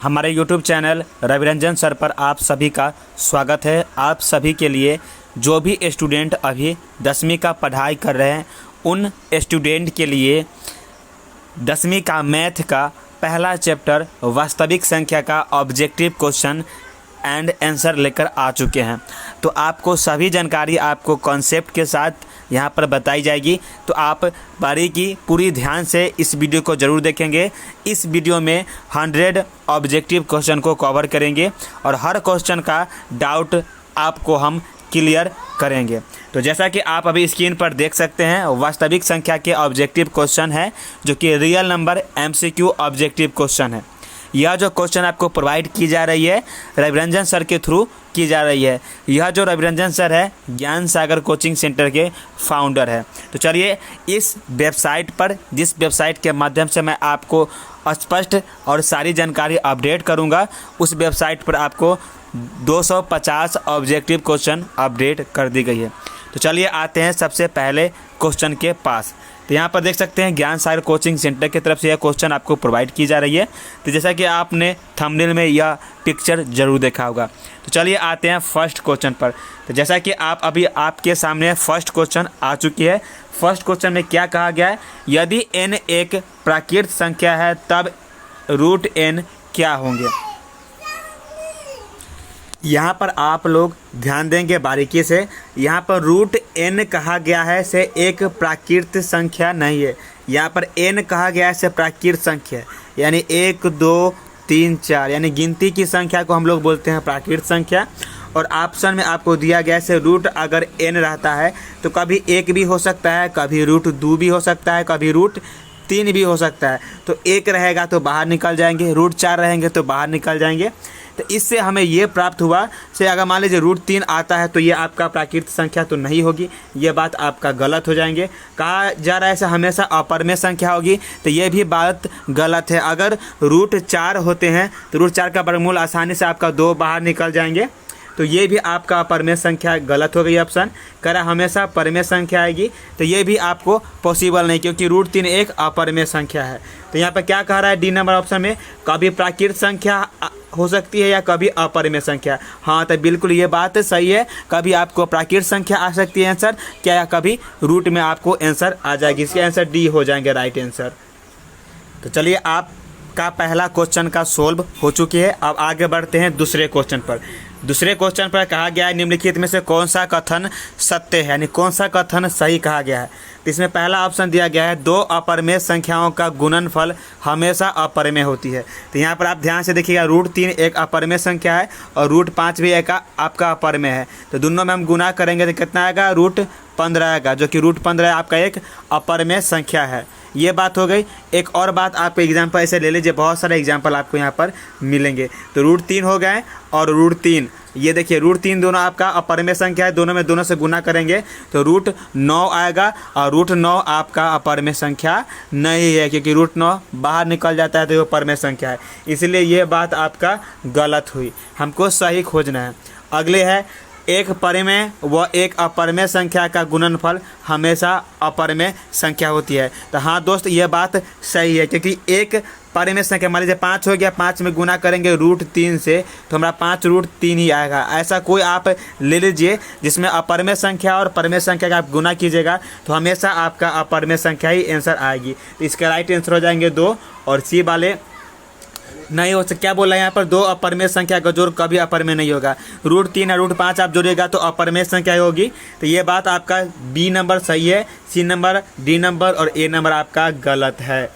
हमारे YouTube channel Raviranjan sir पर आप सभी का स्वागत है। आप सभी के लिए जो भी स्टूडेंट अभी 10वीं का पढ़ाई कर रहे हैं उन स्टूडेंट के लिए 10वीं का मैथ का पहला चैप्टर वास्तविक संख्या का ऑब्जेक्टिव क्वेश्चन एंड आंसर लेकर आ चुके हैं। तो आपको सभी जानकारी आपको कॉन्सेप्ट के साथ यहाँ पर बताई जाएगी। तो आप बारीकी पूरी ध्यान से इस वीडियो को ज़रूर देखेंगे। इस वीडियो में 100 ऑब्जेक्टिव क्वेश्चन को कवर करेंगे और हर क्वेश्चन का डाउट आपको हम क्लियर करेंगे। तो जैसा कि आप अभी स्क्रीन पर देख सकते हैं, वास्तविक संख्या के ऑब्जेक्टिव क्वेश्चन है जो कि real number MCQ objective question है। यह जो क्वेश्चन आपको प्रोवाइड की जा रही है रविरंजन सर के थ्रू की जा रही है। यह जो रविरंजन सर है ज्ञान सागर कोचिंग सेंटर के फाउंडर है। तो चलिए इस वेबसाइट पर, जिस वेबसाइट के माध्यम से मैं आपको स्पष्ट और सारी जानकारी अपडेट करूंगा, उस वेबसाइट पर आपको 250 ऑब्जेक्टिव क्वेश्चन अपडेट कर दी गई है। तो चलिए आते हैं सबसे पहले क्वेश्चन के पास। तो यहाँ पर देख सकते हैं ज्ञान सागर कोचिंग सेंटर की तरफ से यह क्वेश्चन आपको प्रोवाइड की जा रही है। तो जैसा कि आपने थंबनेल में यह पिक्चर जरूर देखा होगा। तो चलिए आते हैं फर्स्ट क्वेश्चन पर। तो जैसा कि आप अभी आपके सामने फर्स्ट क्वेश्चन आ चुकी है। फर्स्ट क्वेश्चन में क्या कहा गया है, यदि n एक प्राकृत संख्या है तब √n क्या होंगे। यहाँ पर आप लोग ध्यान देंगे बारीकी से। यहाँ पर √n कहा गया है से एक प्राकृत संख्या नहीं है। यहाँ पर n कहा गया है से प्राकृत संख्या, यानी 1 2 3 4 यानी गिनती की संख्या को हम लोग बोलते हैं प्राकृत संख्या। और ऑप्शन में आपको दिया गया है से रूट अगर n रहता है तो कभी 1 भी हो सकता है, कभी √2 भी हो सकता है, कभी √3 भी हो सकता है। तो 1 रहेगा तो बाहर निकल जाएंगे, √4 रहेंगे तो बाहर निकल जाएंगे। तो इससे हमें ये प्राप्त हुआ से अगर मान लीजिए √3 आता है तो ये आपका प्राकृत संख्या तो नहीं होगी, ये बात आपका गलत हो जाएंगे। कहा जा रहा है ऐसा हमेशा अपरिमेय संख्या होगी, तो ये भी बात गलत है। अगर √4 होते हैं तो √4 का वर्गमूल आसानी से आपका 2 बाहर निकल जाएंगे, तो ये भी आपका अपरिमेय संख्या गलत हो गई। ऑप्शन कह रहा हमेशा परिमेय संख्या आएगी, तो ये भी आपको पॉसिबल नहीं, क्योंकि √3 एक अपरिमेय संख्या है। तो यहाँ पर क्या कह रहा है डी नंबर ऑप्शन में, कभी प्राकृत संख्या हो सकती है या कभी अपरिमेय संख्या। हाँ, तो बिल्कुल ये बात सही है, कभी आपको प्राकृत संख्या आ सकती है आंसर क्या, या कभी रूट में आपको आंसर आ जाएगी। इसके आंसर डी हो जाएंगे राइट आंसर। तो चलिए आपका पहला क्वेश्चन का सोल्व हो चुकी है। अब आगे बढ़ते हैं दूसरे क्वेश्चन पर। दूसरे क्वेश्चन पर कहा गया है निम्नलिखित में से कौन सा कथन सत्य है, यानी कौन सा कथन सही कहा गया है। तो इसमें पहला ऑप्शन दिया गया है 2 अपरिमेय संख्याओं का गुणनफल हमेशा अपरिमेय होती है। तो यहाँ पर आप ध्यान से देखिएगा, √3 एक अपरिमेय संख्या है और √5 भी एक आपका अपरिमेय है। तो दोनों में हम गुना करेंगे तो कितना आएगा, √15 आएगा, जो कि √15 आपका एक अपरिमेय संख्या है। ये बात हो गई। एक और बात आप एग्जाम्पल ऐसे ले लीजिए, बहुत सारे एग्जाम्पल आपको यहाँ पर मिलेंगे। तो √3 हो गए और √3, ये देखिए √3 दोनों आपका अपरिमेय संख्या है, दोनों से गुना करेंगे तो √9 आएगा, और √9 आपका अपरिमेय संख्या नहीं है, क्योंकि √9 बाहर निकल जाता है तो वो परिमेय संख्या है। इसलिए ये बात आपका गलत हुई, हमको सही खोजना है। अगले है एक परिमेय व एक अपरिमेय संख्या का गुणनफल हमेशा अपरिमेय संख्या होती है। तो हाँ दोस्त, ये बात सही है, क्योंकि एक परिमेय संख्या मान लीजिए 5 हो गया, 5 में गुना करेंगे √3 से तो हमारा 5√3 ही आएगा। ऐसा कोई आप ले लीजिए जिसमें अपरिमेय संख्या और परिमेय संख्या का आप गुना कीजिएगा तो हमेशा आपका अपरिमेय संख्या ही आंसर आएगी। तो इसका राइट आंसर हो जाएंगे 2, और सी वाले नहीं हो सकता। क्या बोला है यहाँ पर, 2 अपरिमेय संख्या का जोड़ कभी अपरिमेय नहीं होगा। √3 और √5 आप जोड़िएगा तो अपरिमेय संख्या होगी। तो ये बात आपका बी नंबर सही है, सी नंबर, डी नंबर और ए नंबर आपका गलत है।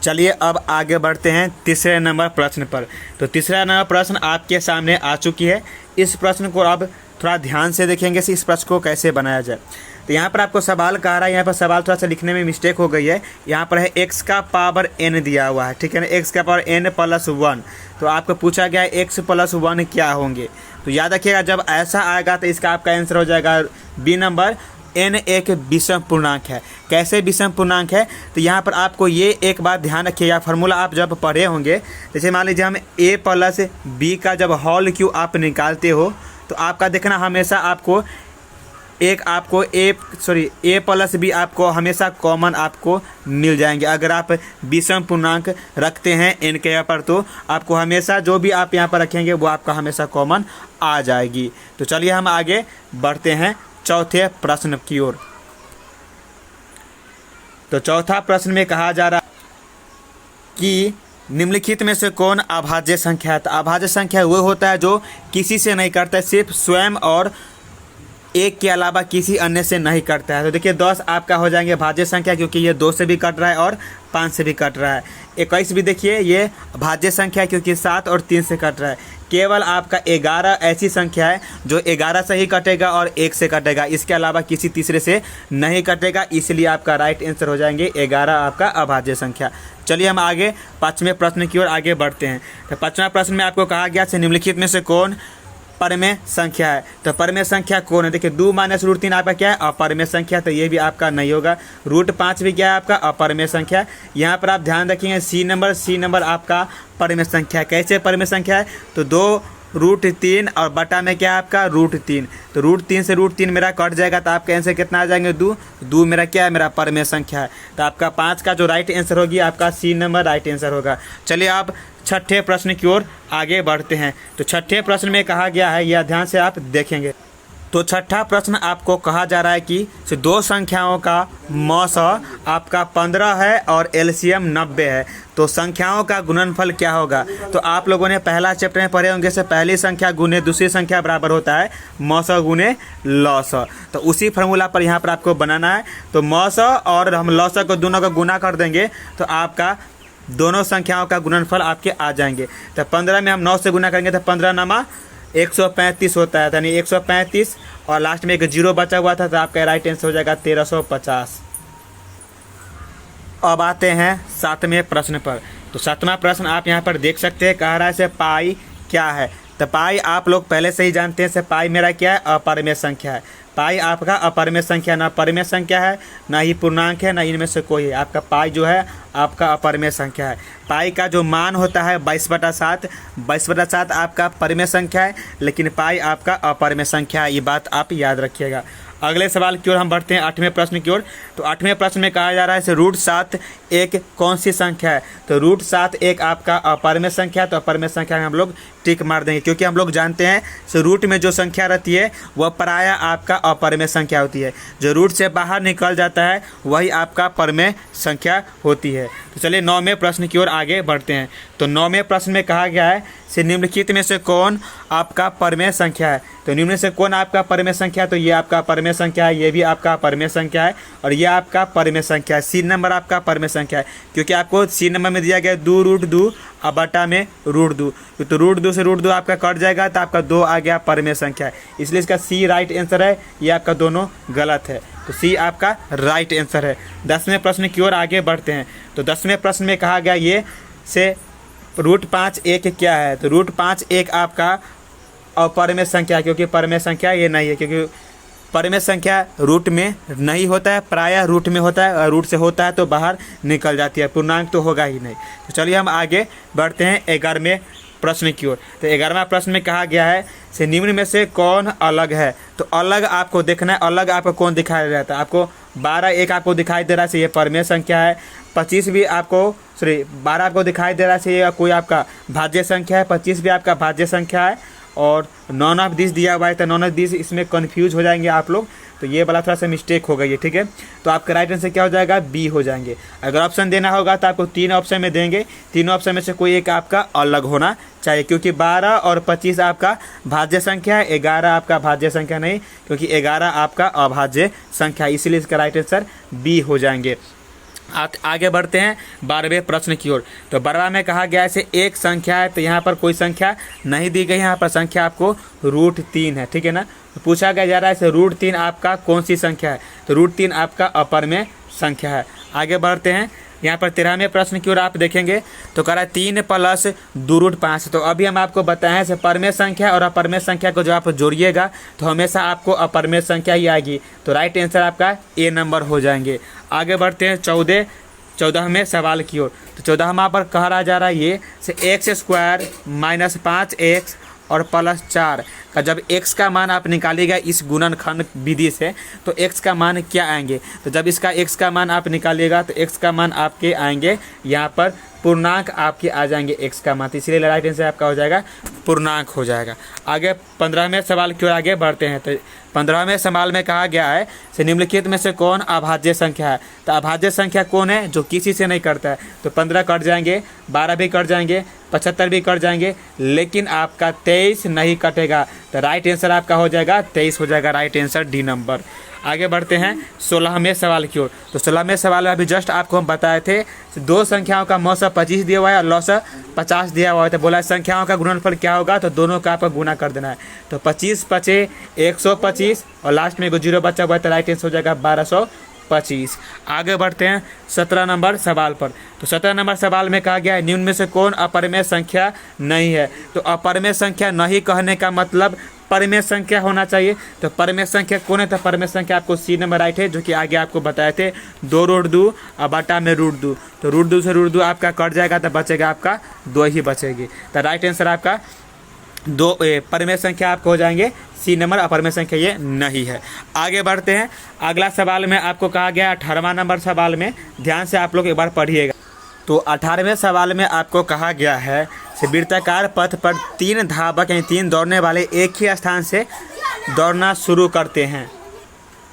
चलिए अब आगे बढ़ते हैं तीसरे नंबर प्रश्न पर। तो तीसरा नंबर प्रश्न आपके सामने आ चुकी है। इस प्रश्न को अब थोड़ा ध्यान से देखेंगे कि इस प्रश्न को कैसे बनाया जाए। तो यहाँ पर आपको सवाल कह रहा है, यहाँ पर सवाल थोड़ा सा लिखने में मिस्टेक हो गई है। यहाँ पर है x का पावर n दिया हुआ है, ठीक है ना, x का पावर n + 1। तो आपको पूछा गया है x + 1 क्या होंगे। तो याद रखिएगा जब ऐसा आएगा तो इसका आपका आंसर हो जाएगा बी नंबर, n एक विषम पूर्णांक है। कैसे विषम पूर्णांक है, तो यहाँ पर आपको ये एक बात ध्यान रखिएगा, फार्मूला आप जब पढ़े होंगे, जैसे मान लीजिए हम a + b का जब होल क्यू आप निकालते हो तो आपका देखना हमेशा आपको एक आपको ए प्लस बी आपको हमेशा कॉमन आपको मिल जाएंगे। अगर आप विषम पूर्णांक रखते हैं n के यहाँ पर तो आपको हमेशा जो भी आप यहाँ पर रखेंगे वो आपका हमेशा कॉमन आ जाएगी। तो चलिए हम आगे बढ़ते हैं चौथे प्रश्न की ओर। तो चौथा प्रश्न में कहा जा रहा कि निम्नलिखित में से कौन अभाज्य संख्या है। तो अभाज्य संख्या वो होता है जो किसी से नहीं करता है, सिर्फ स्वयं और एक के अलावा किसी अन्य से नहीं कटता है। तो देखिए 10 आपका हो जाएंगे भाज्य संख्या, क्योंकि ये 2 से भी कट रहा है और 5 से भी कट रहा है। 21 भी देखिए ये भाज्य संख्या है, क्योंकि 7 और 3 से कट रहा है। केवल आपका 11 ऐसी संख्या है जो 11 से ही कटेगा और 1 से कटेगा, इसके अलावा किसी तीसरे से नहीं कटेगा, इसलिए आपका राइट आंसर हो जाएंगे 11 आपका अभाज्य संख्या। चलिए हम आगे 5वें प्रश्न की ओर आगे बढ़ते हैं। तो 5वां प्रश्न में आपको कहा गया है निम्नलिखित में से कौन परमेय संख्या है। तो परमेय संख्या कौन है। देखिए 2 - √3 आपका क्या है, अपरमेय संख्या, तो ये भी आपका नहीं होगा। √5 भी क्या है आपका अपरमेय संख्या। यहाँ पर आप ध्यान रखेंगे सी नंबर आपका परमेय संख्या। कैसे परमेय संख्या है, तो 2√3 और बटा में क्या है आपका √3। तो √3 से √3 मेरा कट जाएगा, तो आपका आंसर कितना आ जाएंगे 2 मेरा क्या है, मेरा परमेय संख्या है। तो आपका 5 का जो राइट आंसर होगी आपका सी नंबर राइट आंसर होगा। चलिए आप छठे प्रश्न की ओर आगे बढ़ते हैं। तो छठे प्रश्न में कहा गया है, यह ध्यान से आप देखेंगे। तो छठा प्रश्न आपको कहा जा रहा है कि 2 संख्याओं का मौसा आपका 15 है और एलसीएम 90 है, तो संख्याओं का गुणनफल क्या होगा। तो आप लोगों ने पहला चैप्टर में पढ़े होंगे से पहली संख्या गुने दूसरी संख्या बराबर होता है मौसा गुने लौसा। तो उसी फार्मूला पर यहाँ पर आपको बनाना है। तो मौसा और हम लौसा को दोनों का गुना कर देंगे तो आपका दोनों संख्याओं का गुणनफल आपके आ जाएंगे। तो 15 में हम 9 से गुना करेंगे तो 15 नमा 135 होता है, यानी 135 और लास्ट में एक 0 बचा हुआ था, तो आपका राइट आंसर हो जाएगा 1350। अब आते हैं 7वें प्रश्न पर। तो 7वां प्रश्न आप यहाँ पर देख सकते हैं, कह रहा है से पाई क्या है। तो पाई आप लोग पहले से ही जानते हैं से पाई मेरा क्या है, अपरमेय संख्या है। पाई आपका अपरमेय संख्या, ना परमेय संख्या है ना ही पूर्णांक है, ना इनमें से कोई है। आपका पाई जो है आपका अपरमेय संख्या है। पाई का जो मान होता है 22/7 आपका परमेय संख्या है, लेकिन पाई आपका अपरमेय संख्या है। ये बात आप याद रखिएगा। अगले सवाल की ओर हम बढ़ते हैं 8वें प्रश्न की ओर। तो 8वें प्रश्न में कहा जा रहा है से √7 एक कौन सी संख्या है। तो √7 एक आपका अपरमेय संख्या है। तो अपरमेय संख्या में हम लोग टिक मार देंगे, क्योंकि हम लोग जानते हैं से रूट में जो संख्या रहती है वह प्रायः आपका अपरमेय संख्या होती है। जो रूट से बाहर निकल जाता है वही आपका परमेय संख्या होती है। तो चलिए 9वें प्रश्न की ओर आगे बढ़ते हैं। तो 9वें प्रश्न में कहा गया है से निम्नलिखित में से कौन आपका परमेय संख्या है। तो निम्न से कौन आपका परमेय संख्या, तो ये आपका परमेय संख्या है, ये भी आपका परमेय संख्या है और ये आपका परमेय संख्या है। सी नंबर आपका परमेय संख्या है, क्योंकि आपको सी नंबर में दिया गया 2√2 और बटा में √2। तो √2 से √2 आपका कट जाएगा, तो आपका 2 आ गया परमेय संख्या है, इसलिए इसका सी राइट आंसर है। ये आपका दोनों गलत है, तो सी आपका राइट आंसर है। 10वें प्रश्न की ओर आगे बढ़ते हैं। तो 10वें प्रश्न में कहा गया ये से √5 एक क्या है। तो √5 एक आपका अपरमेय संख्या, क्योंकि परमेय संख्या ये नहीं है, क्योंकि परमेय संख्या रूट में नहीं होता है, प्रायः रूट में होता है, और रूट से होता है तो बाहर निकल जाती है, पूर्णांक तो होगा ही नहीं। तो चलिए हम आगे बढ़ते हैं 11वें प्रश्न की ओर। तो 11वां प्रश्न में कहा गया है से निम्न में से कौन अलग है। तो अलग आपको देखना है, अलग आपको कौन दिखाई दे रहा है। आपको 12 एक आपको दिखाई दे रहा है, ये परमेय संख्या है। 25 भी आपको 12 आपको दिखाई दे रहा है, ये कोई आपका भाज्य संख्या है। 25 भी आपका भाज्य संख्या है और नॉन ऑफ दिस दिया हुआ है, तो नॉन ऑफ दिस इसमें कन्फ्यूज हो जाएंगे आप लोग, तो ये वाला थोड़ा सा मिस्टेक हो गई है, ठीक है। तो आपका राइट आंसर क्या हो जाएगा, बी हो जाएंगे। अगर ऑप्शन देना होगा तो आपको 3 ऑप्शन में देंगे, तीनों ऑप्शन में से कोई एक आपका अलग होना चाहिए, क्योंकि 12 और 25 आपका भाज्य संख्या है, 11 आपका भाज्य संख्या नहीं, क्योंकि 11 आपका अभाज्य संख्या, इसीलिए इसका राइट आंसर बी हो जाएंगे। आगे बढ़ते हैं 12वें प्रश्न की ओर। तो 12वां में कहा गया है से एक संख्या है, तो यहाँ पर कोई संख्या नहीं दी गई, यहाँ पर संख्या आपको √3 है, ठीक है ना। तो पूछा गया जा रहा है से √3 आपका कौन सी संख्या है। तो √3 आपका अपरमेय संख्या है। आगे बढ़ते हैं यहाँ पर 13वें प्रश्न की ओर आप देखेंगे। तो कह रहा है 3 + 2√5। तो अभी हम आपको बताएं से परमेय संख्या और अपरमेय संख्या को जो आप जोड़िएगा तो हमेशा आपको अपरमेय संख्या ही आएगी, तो राइट आंसर आपका ए नंबर हो जाएंगे। आगे बढ़ते हैं 14वें सवाल की ओर। तो 14वां पर कहा जा रहा है ये से x² - 5x और +4 का जब x का मान आप निकालिएगा इस गुणनखंड विधि से, तो x का मान क्या आएंगे? तो जब इसका x का मान आप निकालिएगा तो x का मान आपके आएंगे यहाँ पर पूर्णांक आपके आ जाएंगे x का मान, तो इसलिए राइट आंसर आपका हो जाएगा पूर्णांक हो जाएगा। आगे 15वें सवाल की ओर आगे बढ़ते हैं। तो 15वें सवाल में कहा गया है से निम्नलिखित में से कौन अभाज्य संख्या है? तो अभाज्य संख्या कौन है जो किसी से नहीं करता है? तो 15 कट जाएंगे, 12 भी कट जाएंगे, 75 भी कट जाएंगे, लेकिन आपका 23 नहीं कटेगा। तो राइट आंसर आपका हो जाएगा 23 हो जाएगा, राइट आंसर डी नंबर। आगे बढ़ते हैं 16वें सवाल की ओर। तो 16वें सवाल में अभी जस्ट आपको हम बताए थे दो संख्याओं का मौसा 25 दिया हुआ है और लौसा 50 दिया हुआ है। तो बोला संख्याओं का गुणनफल क्या होगा? तो दोनों का आपको गुना कर देना है। तो 25 पचे 125 और लास्ट में एगो 0 बचा हुआ है, तो राइट आंसर हो जाएगा 1225। आगे बढ़ते हैं 17 नंबर सवाल पर। तो 17 नंबर सवाल में कहा गया है निम्न में से कौन अपरिमेय संख्या नहीं है? तो अपरिमेय संख्या नहीं कहने का मतलब परिमेय संख्या होना चाहिए। तो परिमेय संख्या कौन है? तो परिमेय संख्या आपको सी नंबर राइट है, जो कि आगे आपको बताए थे 2√2 और बटा में √2। तो √2 से √2 आपका कट जाएगा, तो बचेगा आपका 2 ही बचेगी। तो राइट आंसर आपका 2 परिमेय संख्या आपको हो जाएंगे सी नंबर, अपरिमेय संख्या ये नहीं है। आगे बढ़ते हैं अगला सवाल में आपको कहा गया 18वां नंबर सवाल में, ध्यान से आप लोग एक बार पढ़िएगा। तो 18वें सवाल में आपको कहा गया है वृत्ताकार पथ पर 3 धावक यानी 3 दौड़ने वाले एक ही स्थान से दौड़ना शुरू करते हैं।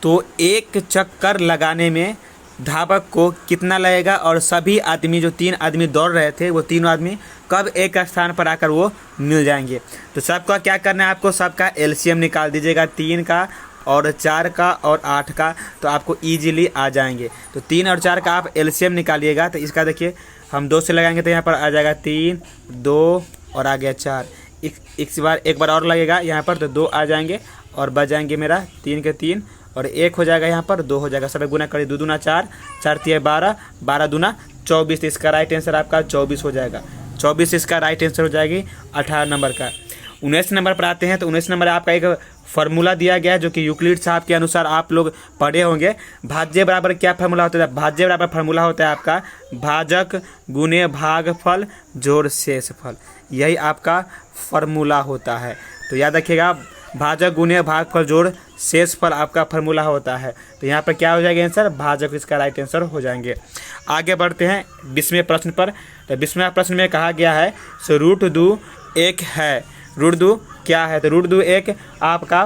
तो एक चक्कर लगाने में धावक को कितना लगेगा और सभी आदमी जो 3 आदमी दौड़ रहे थे वो तीनों आदमी कब एक स्थान पर आकर वो मिल जाएंगे? तो सबका क्या करना है, आपको सबका एलसीएम निकाल दीजिएगा, 3 का और 4 का और 8 का, तो आपको इजीली आ जाएंगे। तो 3 और 4 का आप एलसीएम निकालिएगा। तो इसका देखिए हम 2 से लगाएंगे तो यहाँ पर आ जाएगा 3, 2 और आ गया 4। एक बार और लगेगा यहाँ पर तो 2 आ जाएंगे और बच जाएंगे मेरा 3 के 3 और 1 हो जाएगा, यहाँ पर 2 हो जाएगा। सब गुना करिए, 2 दूना 4, 4 तिया 12, 12 दूना 24। तो इसका राइट आंसर आपका 24 हो जाएगा। 24 इसका राइट आंसर हो जाएगी 18 नंबर का। 19 नंबर पर आते हैं। तो 19 नंबर आपका एक फार्मूला दिया गया है जो कि यूक्लिड साहब के अनुसार आप लोग पढ़े होंगे। भाज्य बराबर क्या फार्मूला होता है? भाज्य बराबर फार्मूला होता है आपका भाजक गुणे भागफल जोड़ शेषफल, यही आपका फार्मूला होता है। तो याद रखिएगा भाजक गुणे भागफल जोड़ शेषफल आपका फार्मूला होता है। तो यहाँ पर क्या हो जाएगा आंसर? भाजक, इसका राइट आंसर हो जाएंगे। आगे बढ़ते हैं 20वें प्रश्न पर। तो 20वें प्रश्न में कहा गया है √2 एक है। √2 क्या है? तो √2 एक आपका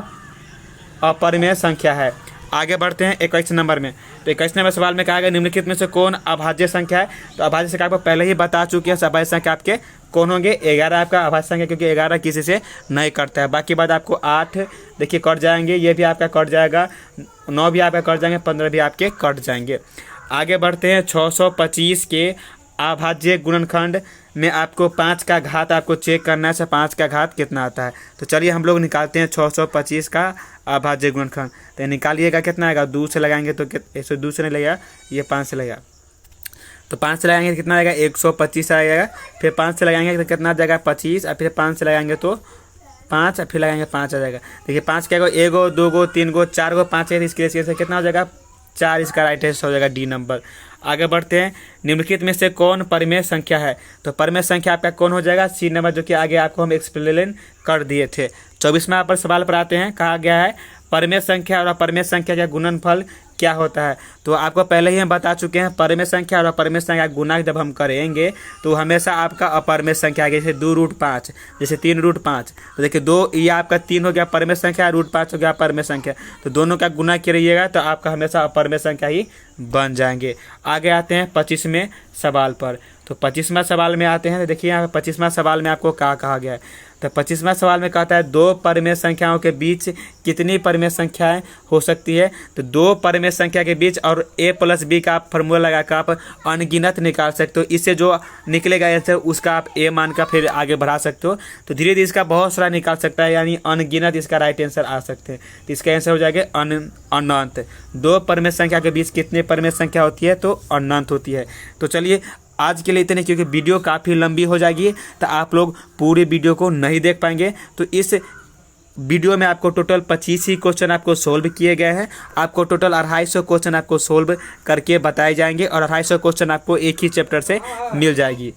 अपरिमेय संख्या है। आगे बढ़ते हैं 21 नंबर में। तो 21 नंबर सवाल में कहा गया निम्नलिखित में से कौन अभाज्य संख्या है? तो अभाज्य संख्या आपको पहले ही बता चुके हैं। अभाज्य संख्या आपके कौन होंगे? 11 आपका अभाज्य संख्या, क्योंकि 11 किसी से नहीं कटता है। बाकी बात आपको 8 देखिए कट जाएंगे, ये भी आपका कट जाएगा, 9 भी आपका कट जाएंगे, 15 भी आपके कट जाएंगे। आगे बढ़ते हैं 625 के अभाज्य गुणनखंड में आपको 5 का घात आपको चेक करना है। 5 का घात कितना आता है? तो चलिए हम लोग निकालते हैं 625 का अभाज्य गुणनखंड। तो निकालिएगा कितना आएगा? 2 से लगाएंगे तो 2 से नहीं लगेगा, ये 5 से लगेगा। तो 5 से लगाएंगे तो कितना आएगा? 125 आएगा। फिर 5 से लगाएंगे तो कितना आ जाएगा? 25। और फिर 5 से लगाएंगे तो 5, और फिर लगाएंगे 5 आ जाएगा। देखिए 5 क्या, 1 गो 2 गो 3 गो 4 गो 5 है, इसके से कितना हो जाएगा? 4। इसका राइट आंसर हो जाएगा डी नंबर। आगे बढ़ते हैं निम्नलिखित में से कौन परिमेय संख्या है? तो परिमेय संख्या आपका कौन हो जाएगा? सी नंबर, जो कि आगे आपको हम एक्सप्लेन कर दिए थे। 24वें पर सवाल पर आते हैं। कहा गया है परिमेय संख्या और अपरिमेय संख्या का गुणनफल क्या होता है? तो आपको पहले ही हम बता चुके हैं परिमेय संख्या और अपरिमेय संख्या गुना जब हम करेंगे तो हमेशा आपका अपरिमेय संख्या आगे, जैसे 2√5, जैसे 3√5। तो देखिए 2 ये आपका 3 हो गया परिमेय संख्या, √5 हो गया अपरिमेय संख्या। तो दोनों का गुना करिएगा तो आपका हमेशा अपरिमेय संख्या ही बन जाएंगे। आगे आते हैं 25वें सवाल पर। तो 25वां सवाल में आते हैं। तो देखिए यहाँ 25वां सवाल में आपको क्या कहा गया है? तो 25वां सवाल में कहता है 2 परिमेय संख्याओं के बीच कितनी परिमेय संख्याएं हो सकती है? तो 2 परिमेय संख्या के बीच और a+b का आप फार्मूला लगाकर आप अनगिनत निकाल सकते हो। इससे जो निकलेगा आंसर उसका आप a मान का फिर आगे बढ़ा सकते हो। तो धीरे धीरे इसका बहुत सारा निकाल सकता है, यानी अनगिनत इसका राइट आंसर आ सकते हैं। तो इसका आंसर हो जाएगा अनंत। 2 परिमेय संख्या के बीच कितनी परिमेय संख्या होती है? तो अनंत होती है। तो चलिए आज के लिए इतने, क्योंकि वीडियो काफ़ी लंबी हो जाएगी तो आप लोग पूरी वीडियो को नहीं देख पाएंगे। तो इस वीडियो में आपको टोटल 25 ही क्वेश्चन आपको सोल्व किए गए हैं। आपको टोटल 250 क्वेश्चन आपको सोल्व करके बताए जाएंगे और 250 क्वेश्चन आपको एक ही चैप्टर से मिल जाएगी।